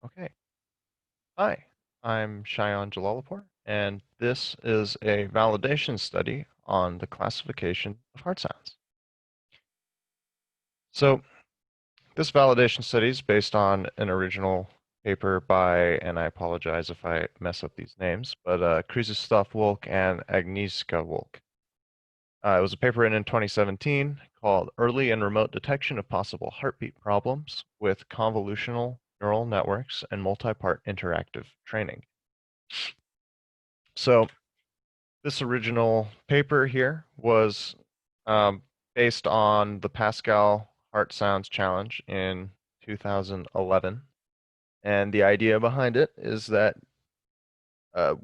Okay. Hi, I'm Shayan Jalalapur, and this is a validation study on the classification of heart sounds. So this validation study is based on an original paper by, and I apologize if I mess up these names, but Krzysztof Wolk and Agnieszka Wolk. It was a paper written in 2017 called Early and Remote Detection of Possible Heartbeat Problems with Convolutional Neural Networks and Multi-Part Interactive Training. So this original paper here was um, based on the Pascal Heart Sounds Challenge in 2011. And the idea behind it is that uh,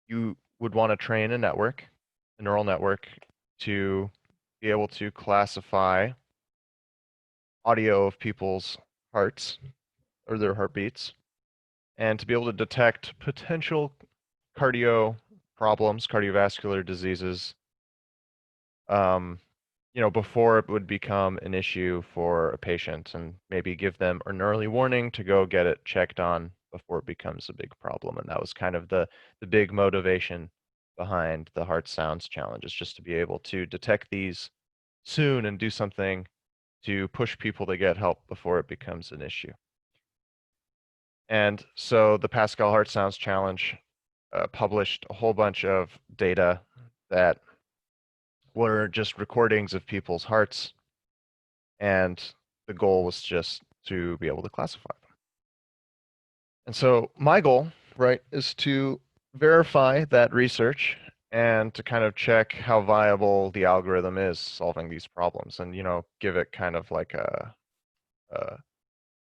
you would want to train a network, a neural network, to be able to classify audio of people's hearts or their heartbeats, and to be able to detect potential cardio problems, cardiovascular diseases, um, before it would become an issue for a patient and maybe give them an early warning to go get it checked on before it becomes a big problem. And that was kind of the big motivation behind the Heart Sounds Challenge, is just to be able to detect these soon and do something to push people to get help before it becomes an issue. And so the Pascal Heart Sounds Challenge published a whole bunch of data that were just recordings of people's hearts, and the goal was just to be able to classify them. And so my goal, right, is to verify that research and to kind of check how viable the algorithm is solving these problems and, give it kind of like a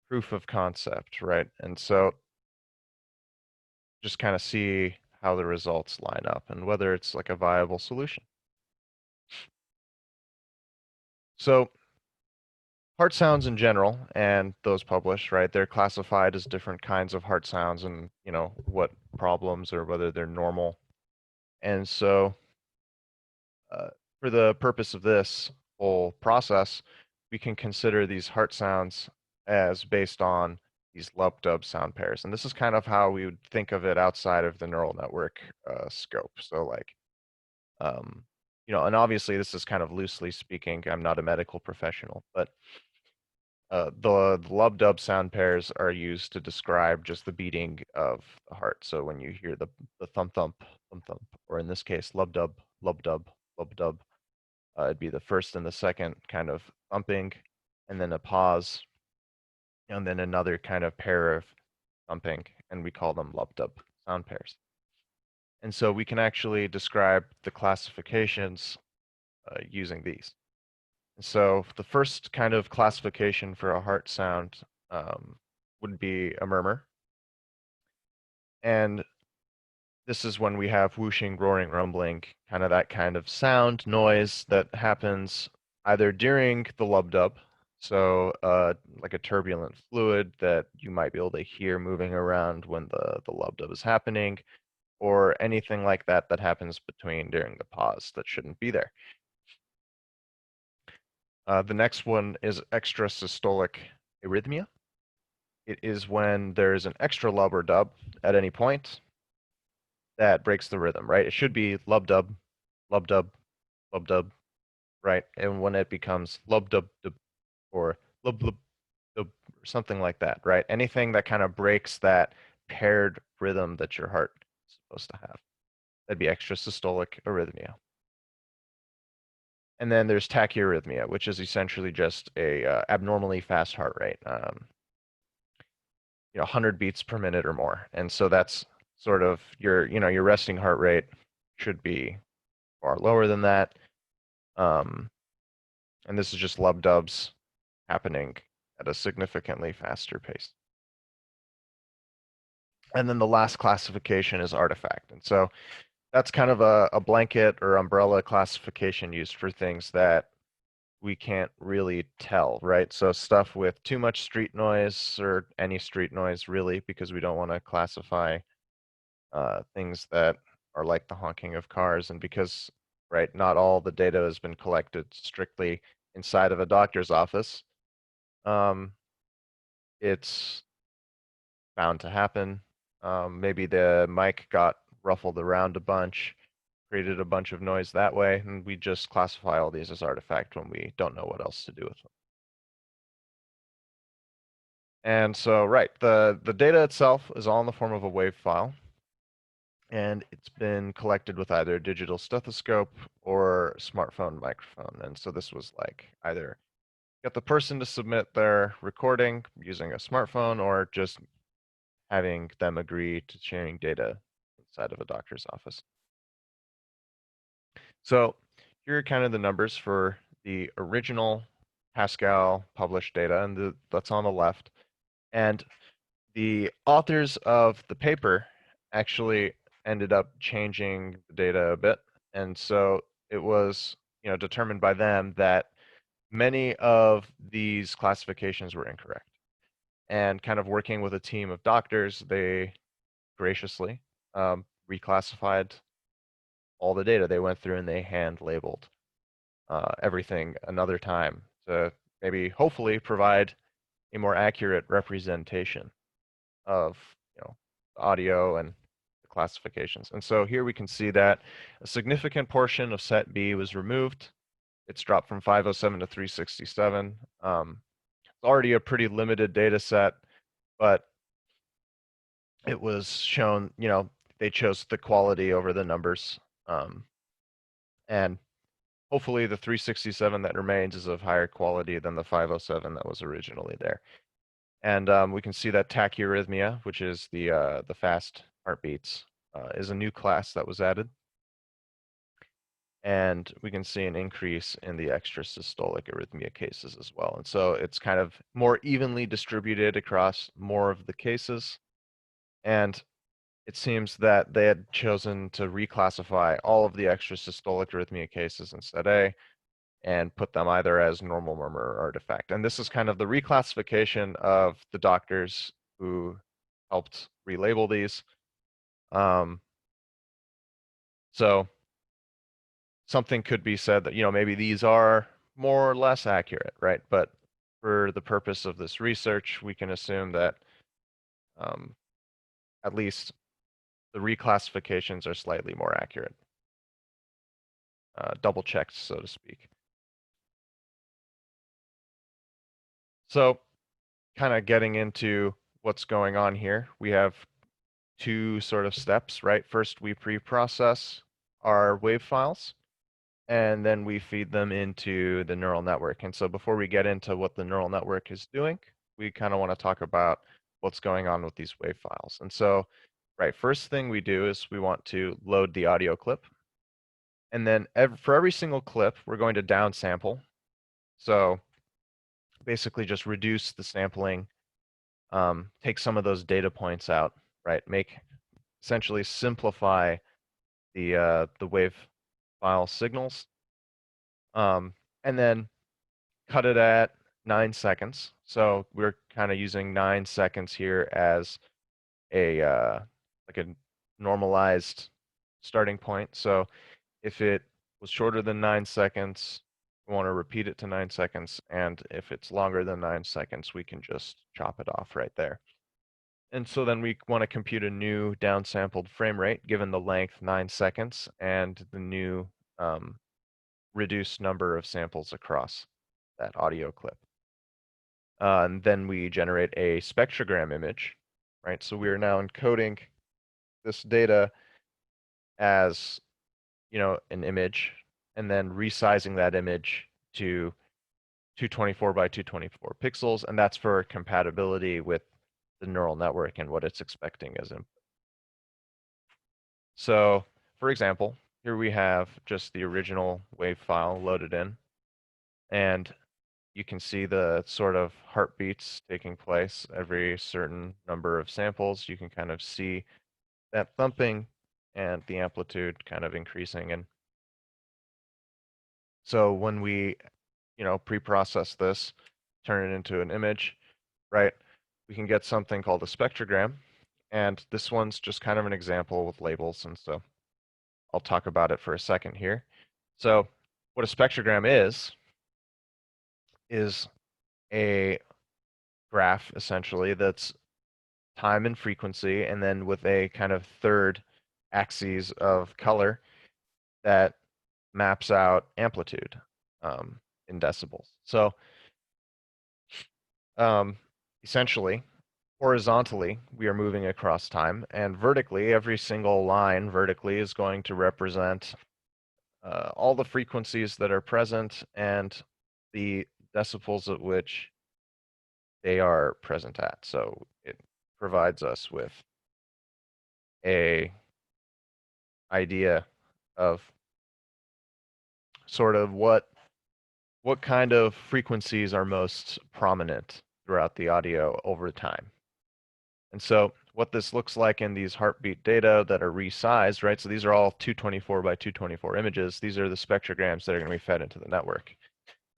proof of concept, right? And so just kind of see how the results line up and whether it's like a viable solution. So heart sounds in general and those published, right? They're classified as different kinds of heart sounds and, what problems or whether they're normal. And so, uh, for the purpose of this whole process, we can consider these heart sounds as based on these lub-dub sound pairs. And this is kind of how we would think of it outside of the neural network scope. So like, um, and obviously this is kind of loosely speaking, I'm not a medical professional, but the lub-dub sound pairs are used to describe just the beating of the heart. So when you hear the thump thump thump thump, or in this case lub-dub lub-dub lub-dub, it'd be the first and the second kind of thumping, and then a pause, and then another kind of pair of thumping, and we call them lub-dub sound pairs. And so we can actually describe the classifications using these. So the first kind of classification for a heart sound would be a murmur. And this is when we have whooshing, roaring, rumbling, kind of that kind of sound noise that happens either during the lub dub, so like a turbulent fluid that you might be able to hear moving around when the lub dub is happening, or anything like that that happens during the pause that shouldn't be there. The next one is extrasystolic arrhythmia. It is when there's an extra lub or dub at any point that breaks the rhythm, right? It should be lub dub, lub dub, lub dub, right? And when it becomes lub dub dub or lub lub dub or something like that, right? Anything that kind of breaks that paired rhythm that your heart is supposed to have. That'd be extrasystolic arrhythmia. And then there's tachyarrhythmia, which is essentially just a abnormally fast heart rate. 100 beats per minute or more. And so that's sort of your resting heart rate should be far lower than that. Um, and this is just lub dubs happening at a significantly faster pace. And then the last classification is artifact. And so that's kind of a blanket or umbrella classification used for things that we can't really tell, right? So stuff with too much street noise or any street noise really, because we don't want to classify things that are like the honking of cars. And because, right, not all the data has been collected strictly inside of a doctor's office, um, it's bound to happen. Maybe the mic got ruffled around a bunch, created a bunch of noise that way, and we just classify all these as artifact when we don't know what else to do with them. And so, right, the data itself is all in the form of a WAV file, and it's been collected with either a digital stethoscope or smartphone microphone. And so this was like either get the person to submit their recording using a smartphone or just having them agree to sharing data inside of a doctor's office. So here are kind of the numbers for the original Pascal published data, and that's on the left. And the authors of the paper actually ended up changing the data a bit. And so it was, determined by them that many of these classifications were incorrect. And kind of working with a team of doctors, they graciously reclassified all the data. They went through and they hand labeled everything another time to maybe hopefully provide a more accurate representation of audio and the classifications. And so here we can see that a significant portion of set B was removed. It's dropped from 507 to 367. It's already a pretty limited data set, but it was shown, they chose the quality over the numbers. And hopefully the 367 that remains is of higher quality than the 507 that was originally there. And we can see that tachyarrhythmia, which is the fast heartbeats, is a new class that was added. And we can see an increase in the extrasystolic arrhythmia cases as well. And so it's kind of more evenly distributed across more of the cases. And it seems that they had chosen to reclassify all of the extrasystolic arrhythmia cases in set A and put them either as normal murmur or artifact. And this is kind of the reclassification of the doctors who helped relabel these. So something could be said that, maybe these are more or less accurate, right? But for the purpose of this research, we can assume that at least the reclassifications are slightly more accurate, double checked, so to speak. So kind of getting into what's going on here, we have two sort of steps, right? First, we pre-process our WAV files, and then we feed them into the neural network. And so before we get into what the neural network is doing, we kind of want to talk about what's going on with these WAV files. And so, right, first thing we do is we want to load the audio clip. And then for every single clip, we're going to downsample. So basically just reduce the sampling, take some of those data points out, right? Essentially simplify the WAV file signals, and then cut it at 9 seconds. So we're kind of using 9 seconds here as a like a normalized starting point. So if it was shorter than 9 seconds, we want to repeat it to 9 seconds. And if it's longer than 9 seconds, we can just chop it off right there. And so then we want to compute a new downsampled frame rate given the length 9 seconds and the new reduced number of samples across that audio clip. And then we generate a spectrogram image, right? So we are now encoding this data as, an image and then resizing that image to 224 by 224 pixels. And that's for compatibility with the neural network and what it's expecting as input. So for example, here we have just the original WAV file loaded in, and you can see the sort of heartbeats taking place every certain number of samples. You can kind of see that thumping and the amplitude kind of increasing. And so when we, pre-process this, turn it into an image, right, we can get something called a spectrogram. And this one's just kind of an example with labels. And so I'll talk about it for a second here. So what a spectrogram is a graph essentially that's time and frequency, and then with a kind of third axis of color that maps out amplitude in decibels. So um, essentially, horizontally, we are moving across time, and vertically, every single line vertically is going to represent all the frequencies that are present and the decibels at which they are present at. So it provides us with a idea of sort of what kind of frequencies are most prominent throughout the audio over time. And so what this looks like in these heartbeat data that are resized, right? So these are all 224 by 224 images. These are the spectrograms that are going to be fed into the network.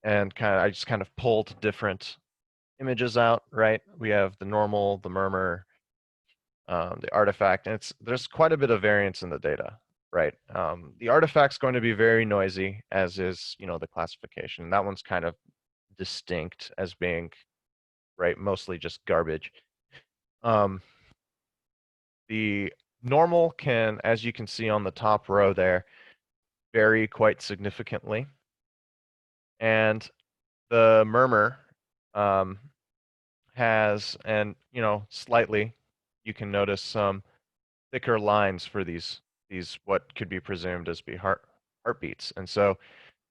And I just kind of pulled different images out, right? We have the normal, the murmur, the artifact, and there's quite a bit of variance in the data, right? The artifact's going to be very noisy, as is, the classification. That one's kind of distinct as being, right, mostly just garbage. The normal can, as you can see on the top row there, vary quite significantly. And the murmur has, and slightly, you can notice some thicker lines for these what could be presumed as be heartbeats. And so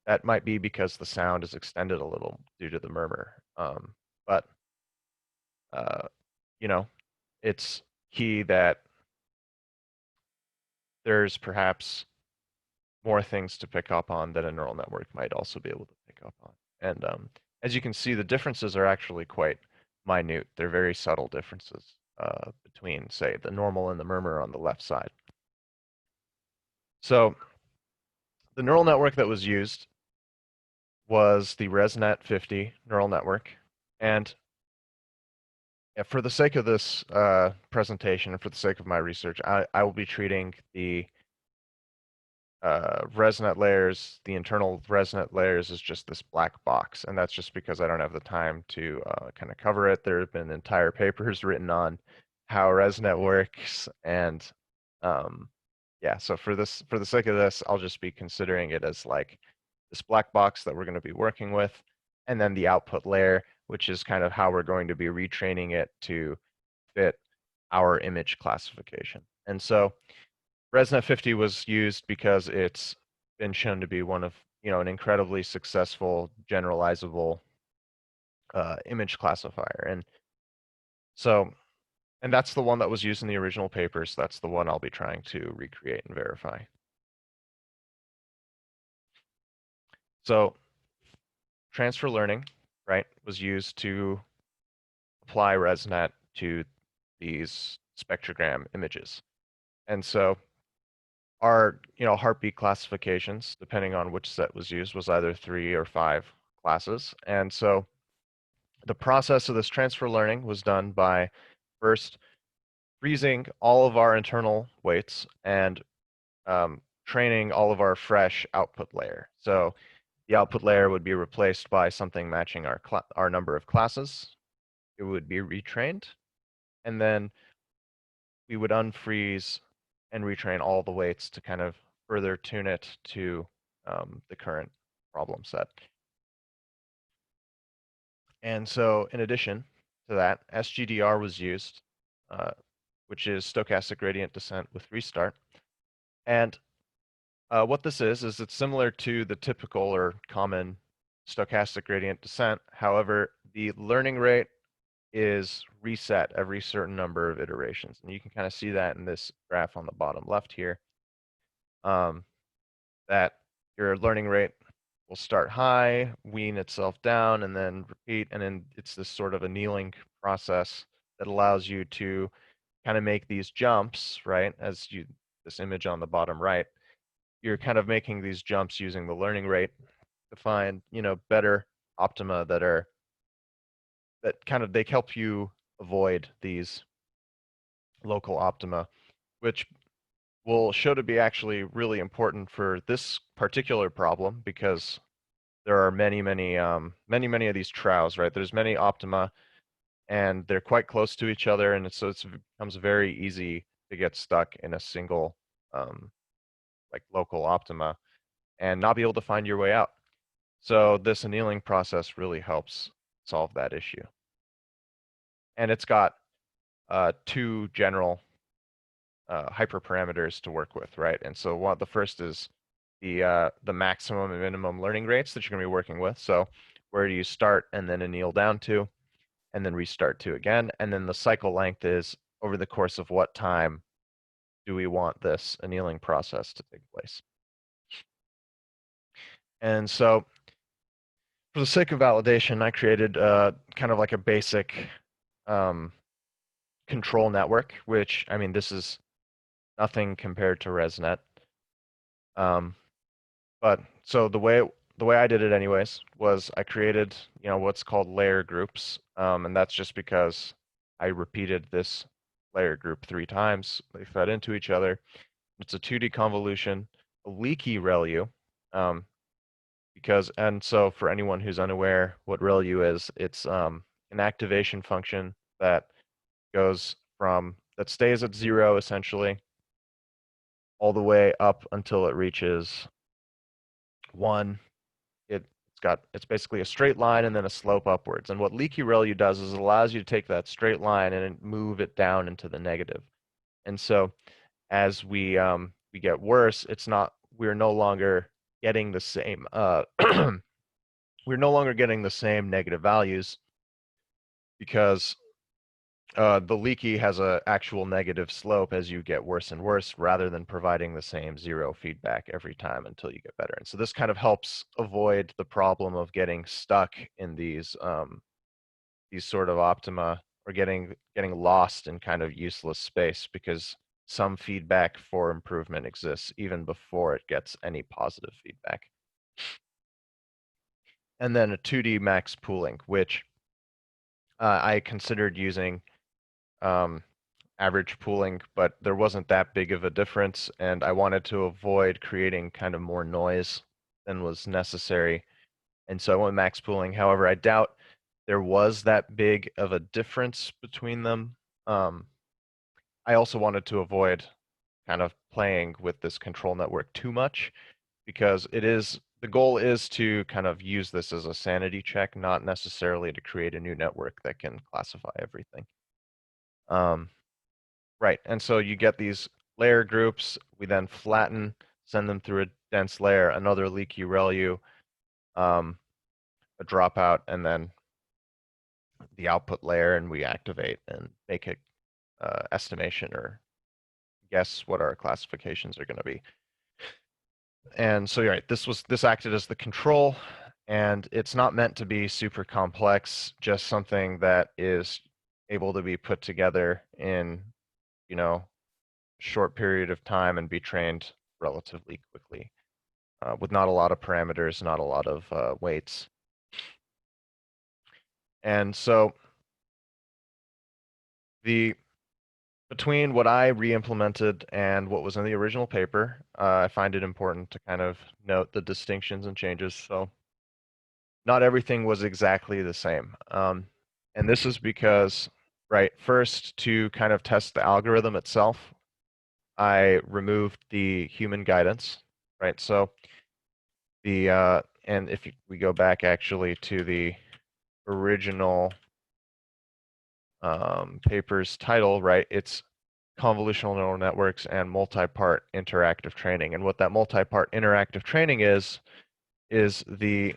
that might be because the sound is extended a little due to the murmur. But you know, it's key that there's perhaps more things to pick up on that a neural network might also be able to pick up on. And as you can see, the differences are actually quite minute. They're very subtle differences between, say, the normal and the murmur on the left side. So the neural network that was used was the ResNet 50 neural network. And for the sake of this presentation and for the sake of my research, I will be treating the ResNet layers, the internal ResNet layers, is just this black box. And that's just because I don't have the time to kind of cover it. There have been entire papers written on how ResNet works. And yeah, so for the sake of this, I'll just be considering it as like this black box that we're going to be working with, and then the output layer, which is kind of how we're going to be retraining it to fit our image classification. And so ResNet 50 was used because it's been shown to be one of, an incredibly successful generalizable image classifier. And so, and that's the one that was used in the original papers. That's the one I'll be trying to recreate and verify. So transfer learning, right, was used to apply ResNet to these spectrogram images. And so our, heartbeat classifications, depending on which set was used, was either 3 or 5 classes. And so the process of this transfer learning was done by first freezing all of our internal weights and training all of our fresh output layer. So the output layer would be replaced by something matching our number of classes. It would be retrained, and then we would unfreeze and retrain all the weights to kind of further tune it to the current problem set. And so in addition to that, SGDR was used, which is stochastic gradient descent with restart. And what this is it's similar to the typical or common stochastic gradient descent. However, the learning rate is reset every certain number of iterations. And you can kind of see that in this graph on the bottom left here, that your learning rate will start high, wean itself down, and then repeat. And then it's this sort of annealing process that allows you to kind of make these jumps, right? This image on the bottom right, you're kind of making these jumps using the learning rate to find, better optima that they help you avoid these local optima, which will show to be actually really important for this particular problem, because there are many of these troughs, right? There's many optima, and they're quite close to each other, and so it becomes very easy to get stuck in a single like local optima and not be able to find your way out. So this annealing process really helps solve that issue. And it's got two general hyperparameters to work with, right? And so the first is the maximum and minimum learning rates that you're going to be working with. So where do you start and then anneal down to, and then restart to again? And then the cycle length is over the course of what time do we want this annealing process to take place? And so for the sake of validation, I created kind of like a basic um, control network, which, I mean, this is nothing compared to ResNet. But so the way I did it anyways was I created, what's called layer groups. And that's just because I repeated this layer group 3 times. They fed into each other. It's a 2D convolution, a leaky ReLU. And so for anyone who's unaware what ReLU is, it's an activation function that that stays at 0 essentially all the way up until it reaches 1. It's basically a straight line and then a slope upwards. And what leaky ReLU does is it allows you to take that straight line and move it down into the negative. And so as we get worse, we're no longer getting the same we're no longer getting the same negative values because the leaky has an actual negative slope as you get worse and worse, rather than providing the same 0 feedback every time until you get better. And so this kind of helps avoid the problem of getting stuck in these sort of optima, or getting lost in kind of useless space, because some feedback for improvement exists even before it gets any positive feedback. And then a 2D max pooling, which I considered using average pooling, but there wasn't that big of a difference, and I wanted to avoid creating kind of more noise than was necessary. And so I went max pooling. However, I doubt there was that big of a difference between them. I also wanted to avoid kind of playing with this control network too much, because the goal is to kind of use this as a sanity check, not necessarily to create a new network that can classify everything. Right, and so you get these layer groups. We then flatten, send them through a dense layer, another leaky ReLU, a dropout, and then the output layer, and we activate and make a estimation or guess what our classifications are going to be. And so, right, this acted as the control, and it's not meant to be super complex, just something that is able to be put together in, short period of time and be trained relatively quickly, with not a lot of parameters, not a lot of weights. And so between what I re-implemented and what was in the original paper, I find it important to kind of note the distinctions and changes. So not everything was exactly the same. And this is because, right, first, to kind of test the algorithm itself, I removed the human guidance, right? So and if we go back actually to the original paper's title, right, it's convolutional neural networks and multi-part interactive training. And what that multi-part interactive training is the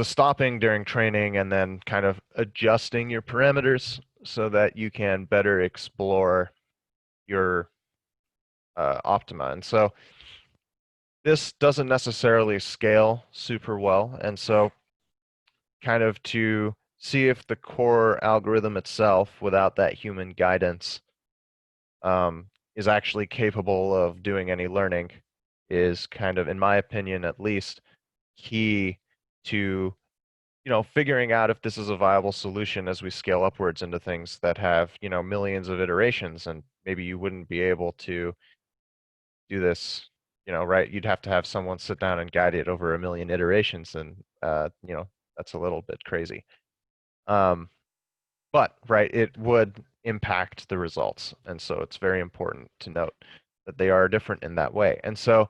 stopping during training and then kind of adjusting your parameters so that you can better explore your optima. And so this doesn't necessarily scale super well. And so kind of to see if the core algorithm itself, without that human guidance, is actually capable of doing any learning, is kind of, in my opinion at least, key to figuring out if this is a viable solution as we scale upwards into things that have millions of iterations. And maybe you wouldn't be able to do this, right? You'd have to have someone sit down and guide it over a million iterations, and that's a little bit crazy. But right, it would impact the results, and so it's very important to note that they are different in that way. And so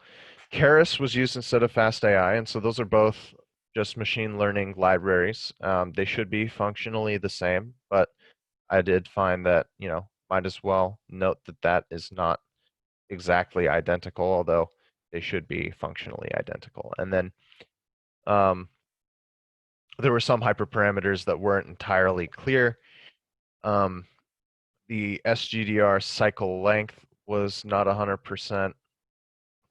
Keras was used instead of FastAI, and so those are both just machine learning libraries. They should be functionally the same, but I did find that, might as well note that that is not exactly identical, although they should be functionally identical. And then there were some hyperparameters that weren't entirely clear. The SGDR cycle length was not 100%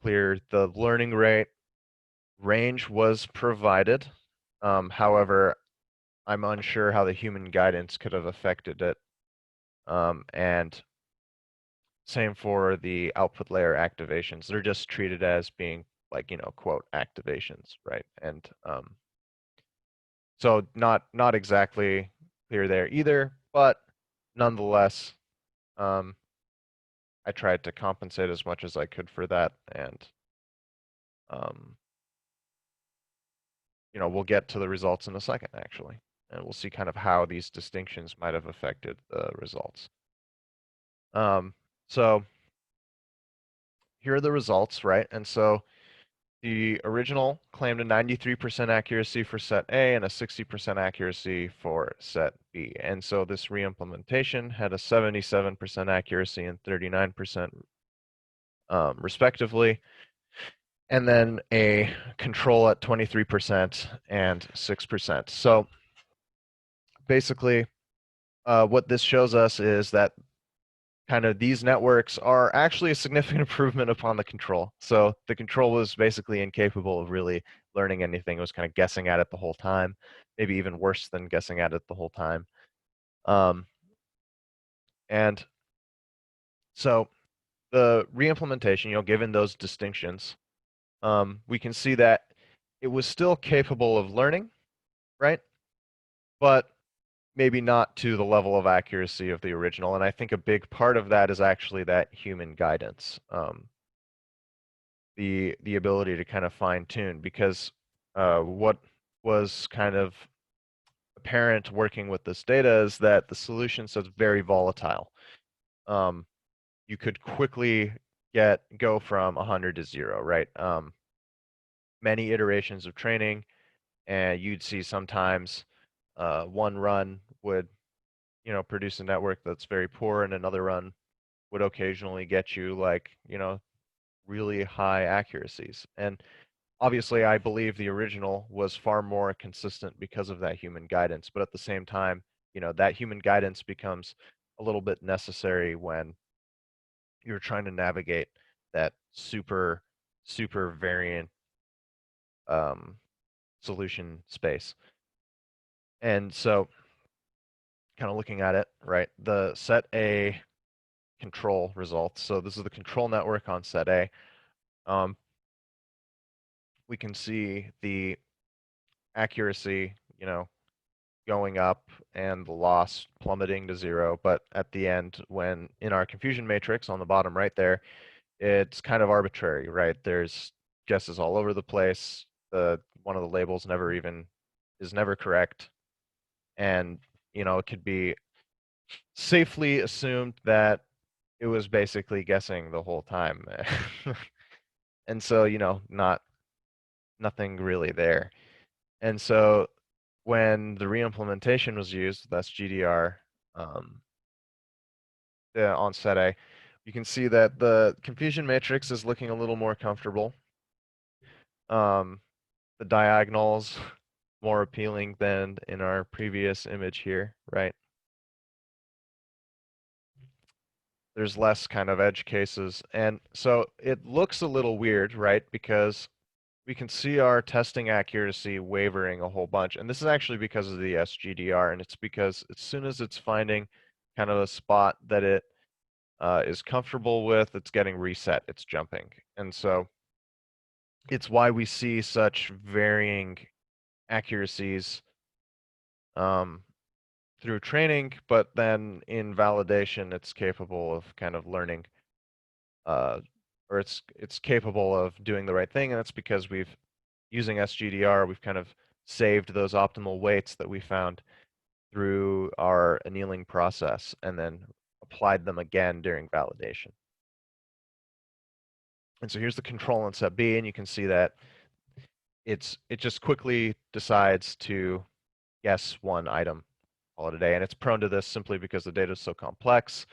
clear. The learning rate range was provided. However, I'm unsure how the human guidance could have affected it. And same for the output layer activations. They're just treated as being like, quote activations, right? And so not exactly clear there either, but nonetheless, I tried to compensate as much as I could for that, and um, we'll get to the results in a second, actually, and we'll see kind of how these distinctions might have affected the results. So here are the results, right? And so the original claimed a 93% accuracy for set A and a 60% accuracy for set B. And so this reimplementation had a 77% accuracy and 39% respectively. And then a control at 23% and 6%. So basically, what this shows us is that kind of these networks are actually a significant improvement upon the control. So the control was basically incapable of really learning anything. It was kind of guessing at it the whole time, maybe even worse than guessing at it the whole time. And so the reimplementation, given those distinctions, we can see that it was still capable of learning, right? But maybe not to the level of accuracy of the original. And I think a big part of that is actually that human guidance, the ability to kind of fine tune, because what was kind of apparent working with this data is that the solution is very volatile. You could quickly go from 100 to 0, right? Many iterations of training, and you'd see sometimes one run would produce a network that's very poor, and another run would occasionally get you like, really high accuracies. And obviously, I believe the original was far more consistent because of that human guidance. But at the same time, that human guidance becomes a little bit necessary when you're trying to navigate that super, super variant solution space. And so kind of looking at it, right, the set A control results. So this is the control network on set A. We can see the accuracy, going up and the loss plummeting to 0. But at the end, when in our confusion matrix on the bottom right there, it's kind of arbitrary, right? There's guesses all over the place. One of the labels is never correct. And, it could be safely assumed that it was basically guessing the whole time. And so, nothing really there. And so when the reimplementation was used, that's GDR on set A, you can see that the confusion matrix is looking a little more comfortable. The diagonals more appealing than in our previous image here, right? There's less kind of edge cases. And so it looks a little weird, right? Because we can see our testing accuracy wavering a whole bunch. And this is actually because of the SGDR. And it's because as soon as it's finding kind of a spot that it is comfortable with, it's getting reset, it's jumping. And so it's why we see such varying accuracies through training, but then in validation, it's capable of kind of learning, or it's capable of doing the right thing, and that's because using SGDR, we've kind of saved those optimal weights that we found through our annealing process and then applied them again during validation. And so here's the control in step B, and you can see that it just quickly decides to guess one item, call it a day. And it's prone to this simply because the data is so complex.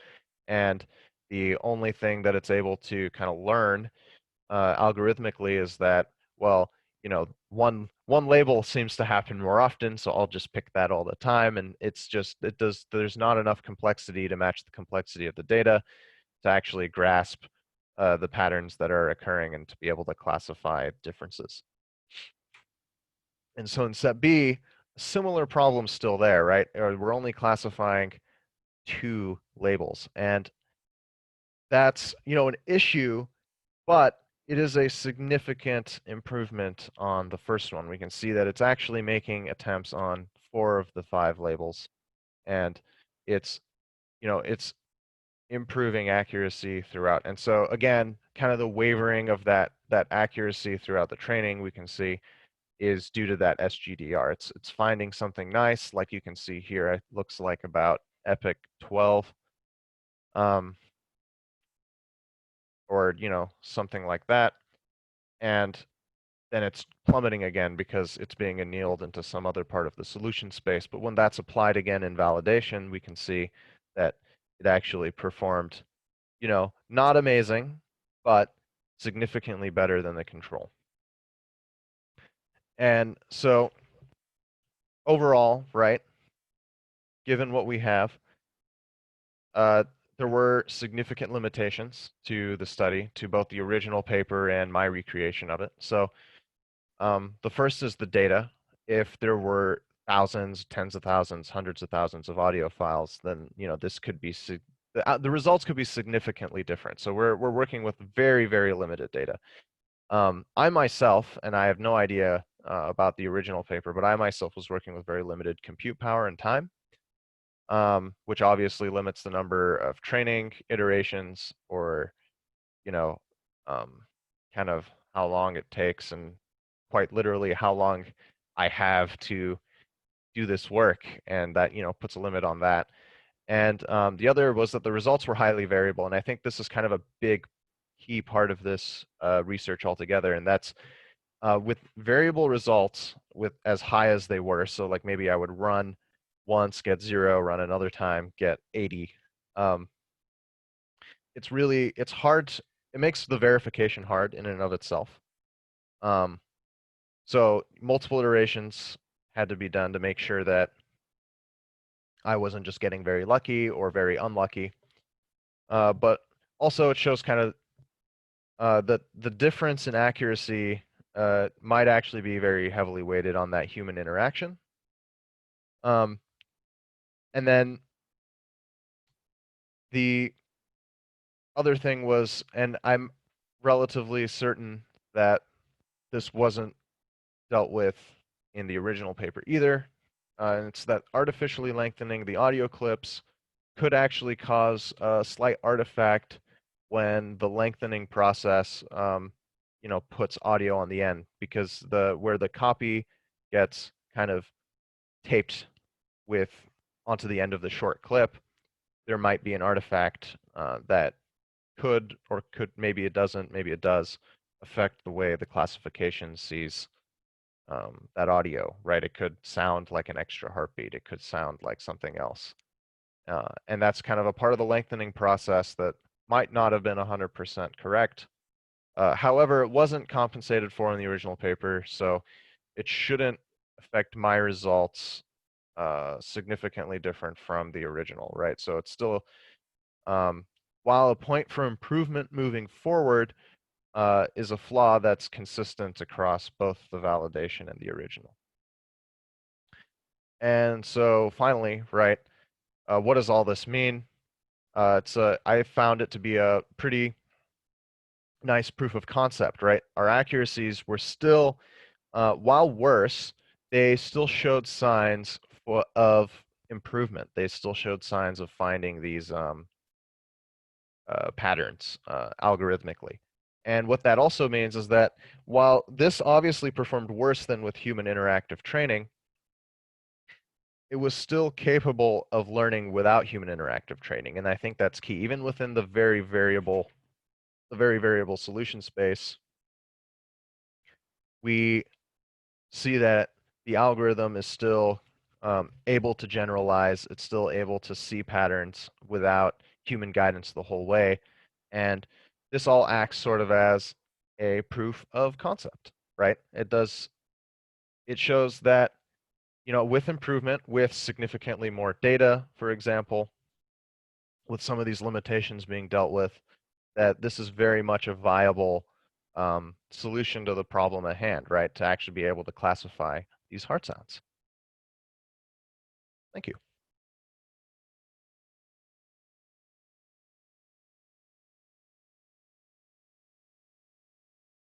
And the only thing that it's able to kind of learn algorithmically is that, well, you know, one label seems to happen more often, so I'll just pick that all the time. And it's just, there's not enough complexity to match the complexity of the data to actually grasp the patterns that are occurring and to be able to classify differences. And so in step B, similar problem's still there, right? We're only classifying 2 labels. And that's, you know, an issue, but it is a significant improvement on the first one. We can see that it's actually making attempts on 4 of the 5 labels. And it's, you know, it's improving accuracy throughout. And so again, kind of the wavering of that accuracy throughout the training we can see is due to that SGDR. It's finding something nice, like you can see here. It looks like about epoch 12, or you know, something like that, and then it's plummeting again because it's being annealed into some other part of the solution space. But when that's applied again in validation, we can see that it actually performed, you know, not amazing, but significantly better than the control. And so overall, right, given what we have, there were significant limitations to the study, to both the original paper and my recreation of it. So the first is the data. If there were thousands, tens of thousands, hundreds of thousands of audio files, then you know this could be the results could be significantly different. So we're working with very, very limited data. I myself, and I have no idea about the original paper, but I myself was working with very limited compute power and time, which obviously limits the number of training iterations, or you know, kind of how long it takes, and quite literally how long I have to do this work, and that, you know, puts a limit on that. And the other was that the results were highly variable, and I think this is kind of a big key part of this research altogether, and that's with variable results with as high as they were. So like maybe I would run once, get 0, run another time, get 80. It's hard. It makes the verification hard in and of itself. So multiple iterations had to be done to make sure that I wasn't just getting very lucky or very unlucky. But also it shows kind of that the difference in accuracy might actually be very heavily weighted on that human interaction. And then the other thing was, and I'm relatively certain that this wasn't dealt with in the original paper either, and it's that artificially lengthening the audio clips could actually cause a slight artifact when the lengthening process, you know, puts audio on the end, because where the copy gets kind of taped with onto the end of the short clip, there might be an artifact that could, or could, maybe it doesn't, maybe it does, affect the way the classification sees that audio, right? It could sound like an extra heartbeat. It could sound like something else. And that's kind of a part of the lengthening process that might not have been 100% correct. However, it wasn't compensated for in the original paper, so it shouldn't affect my results significantly different from the original, right? So it's still, while a point for improvement moving forward, is a flaw that's consistent across both the validation and the original. And so finally, right, what does all this mean? I found it to be a pretty nice proof of concept, right? Our accuracies were still, while worse, they still showed signs of improvement. They still showed signs of finding these patterns algorithmically. And what that also means is that while this obviously performed worse than with human interactive training, it was still capable of learning without human interactive training. And I think that's key. Even within the very variable solution space, we see that the algorithm is still able to generalize. It's still able to see patterns without human guidance the whole way. And this all acts sort of as a proof of concept, right? It shows that, with improvement, with significantly more data, for example, with some of these limitations being dealt with, that this is very much a viable solution to the problem at hand, right? To actually be able to classify these heart sounds. Thank you.